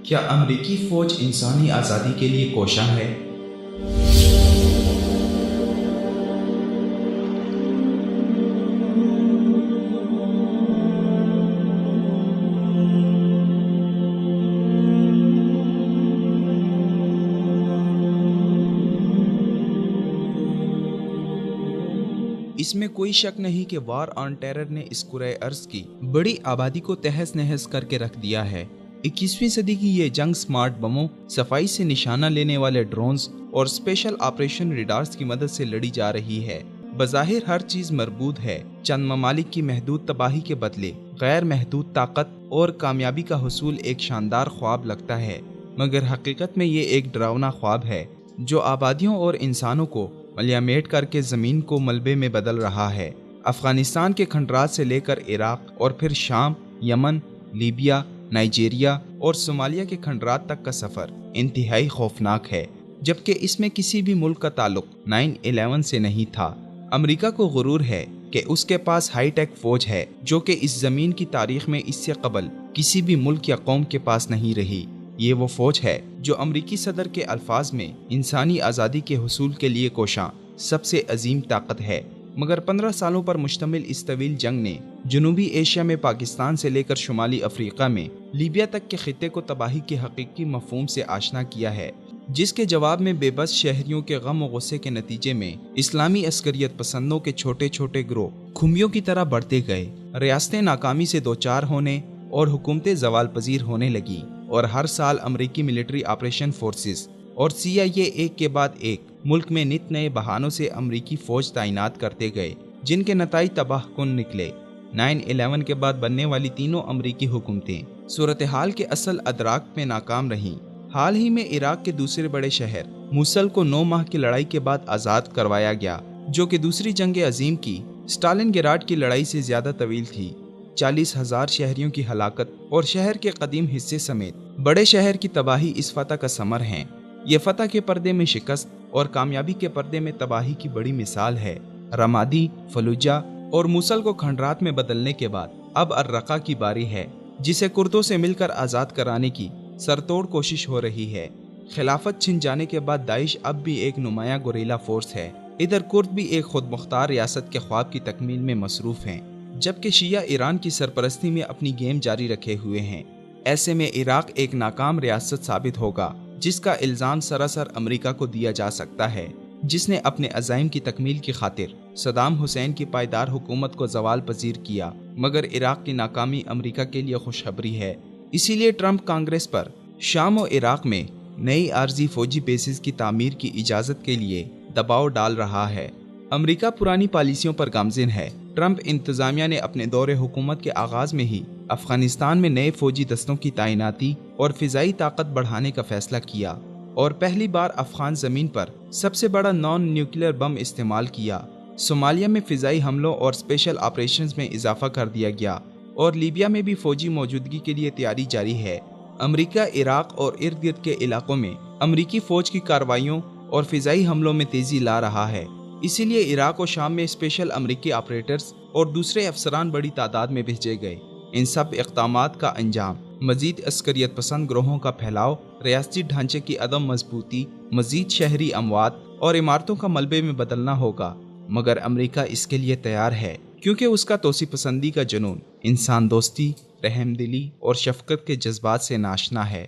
کیا امریکی فوج انسانی آزادی کے لیے کوشاں ہے؟ اس میں کوئی شک نہیں کہ وار آن ٹیرر نے اس کرۂ ارض کی بڑی آبادی کو تہس نہس کر کے رکھ دیا ہے۔ 21ویں صدی کی یہ جنگ سمارٹ بموں، صفائی سے نشانہ لینے والے ڈرونز اور اسپیشل آپریشن ریڈارز کی مدد سے لڑی جا رہی ہے۔ بظاہر ہر چیز مربوط ہے، چند ممالک کی محدود تباہی کے بدلے غیر محدود طاقت اور کامیابی کا حصول ایک شاندار خواب لگتا ہے، مگر حقیقت میں یہ ایک ڈراؤنا خواب ہے جو آبادیوں اور انسانوں کو ملیامیٹ کر کے زمین کو ملبے میں بدل رہا ہے۔ افغانستان کے کھنڈرات سے لے کر عراق اور پھر شام، یمن، لیبیا، نائجیریا اور صومالیہ کے کھنڈرات تک کا سفر انتہائی خوفناک ہے، جبکہ اس میں کسی بھی ملک کا تعلق 9/11 سے نہیں تھا۔ امریکہ کو غرور ہے کہ اس کے پاس ہائی ٹیک فوج ہے جو کہ اس زمین کی تاریخ میں اس سے قبل کسی بھی ملک یا قوم کے پاس نہیں رہی۔ یہ وہ فوج ہے جو امریکی صدر کے الفاظ میں انسانی آزادی کے حصول کے لیے کوشاں سب سے عظیم طاقت ہے۔ مگر 15 سالوں پر مشتمل اس طویل جنگ نے جنوبی ایشیا میں پاکستان سے لے کر شمالی افریقہ میں لیبیا تک کے خطے کو تباہی کے حقیقی مفہوم سے آشنا کیا ہے، جس کے جواب میں بے بس شہریوں کے غم و غصے کے نتیجے میں اسلامی عسکریت پسندوں کے چھوٹے چھوٹے گروہ کھمبیوں کی طرح بڑھتے گئے، ریاستیں ناکامی سے دوچار ہونے اور حکومتیں زوال پذیر ہونے لگی، اور ہر سال امریکی ملٹری آپریشن فورسز اور CIA ایک کے بعد ایک ملک میں نت نئے بہانوں سے امریکی فوج تعینات کرتے گئے، جن کے نتائج تباہ کن نکلے۔ 9/11 کے بعد بننے والی تینوں امریکی حکومتیں صورتحال کے اصل ادراک میں ناکام رہیں۔ حال ہی میں عراق کے دوسرے بڑے شہر موصل کو 9 ماہ کی لڑائی کے بعد آزاد کروایا گیا، جو کہ دوسری جنگ عظیم کی اسٹالن گراڈ کی لڑائی سے زیادہ طویل تھی۔ 40,000 شہریوں کی ہلاکت اور شہر کے قدیم حصے سمیت بڑے شہر کی تباہی اس فتح کا ثمر ہیں۔ یہ فتح کے پردے میں شکست اور کامیابی کے پردے میں تباہی کی بڑی مثال ہے۔ رمادی، فلوجہ اور موصل کو کھنڈرات میں بدلنے کے بعد اب الرقہ کی باری ہے، جسے کردوں سے مل کر آزاد کرانے کی سرتوڑ کوشش ہو رہی ہے۔ خلافت چھن جانے کے بعد داعش اب بھی ایک نمایاں گوریلا فورس ہے۔ ادھر کرد بھی ایک خود مختار ریاست کے خواب کی تکمیل میں مصروف ہیں، جبکہ شیعہ ایران کی سرپرستی میں اپنی گیم جاری رکھے ہوئے ہیں۔ ایسے میں عراق ایک ناکام ریاست ثابت ہوگا، جس کا الزام سراسر امریکہ کو دیا جا سکتا ہے، جس نے اپنے عزائم کی تکمیل کی خاطر صدام حسین کی پائیدار حکومت کو زوال پذیر کیا۔ مگر عراق کی ناکامی امریکہ کے لیے خوشخبری ہے، اسی لیے ٹرمپ کانگریس پر شام و عراق میں نئی عارضی فوجی بیسز کی تعمیر کی اجازت کے لیے دباؤ ڈال رہا ہے۔ امریکہ پرانی پالیسیوں پر گامزن ہے۔ ٹرمپ انتظامیہ نے اپنے دور حکومت کے آغاز میں ہی افغانستان میں نئے فوجی دستوں کی تعیناتی اور فضائی طاقت بڑھانے کا فیصلہ کیا، اور پہلی بار افغان زمین پر سب سے بڑا نان نیوکلیئر بم استعمال کیا۔ صومالیہ میں فضائی حملوں اور اسپیشل آپریشنز میں اضافہ کر دیا گیا، اور لیبیا میں بھی فوجی موجودگی کے لیے تیاری جاری ہے۔ امریکہ عراق اور ارد گرد کے علاقوں میں امریکی فوج کی کارروائیوں اور فضائی حملوں میں تیزی لا رہا ہے، اسی لیے عراق و شام میں اسپیشل امریکی آپریٹرز اور دوسرے افسران بڑی تعداد میں بھیجے گئے۔ ان سب اقدامات کا انجام مزید عسکریت پسند گروہوں کا پھیلاؤ، ریاستی ڈھانچے کی عدم مضبوطی، مزید شہری اموات اور عمارتوں کا ملبے میں بدلنا ہوگا۔ مگر امریکہ اس کے لیے تیار ہے، کیونکہ اس کا توسیع پسندی کا جنون انسان دوستی، رحم دلی اور شفقت کے جذبات سے ناشنا ہے۔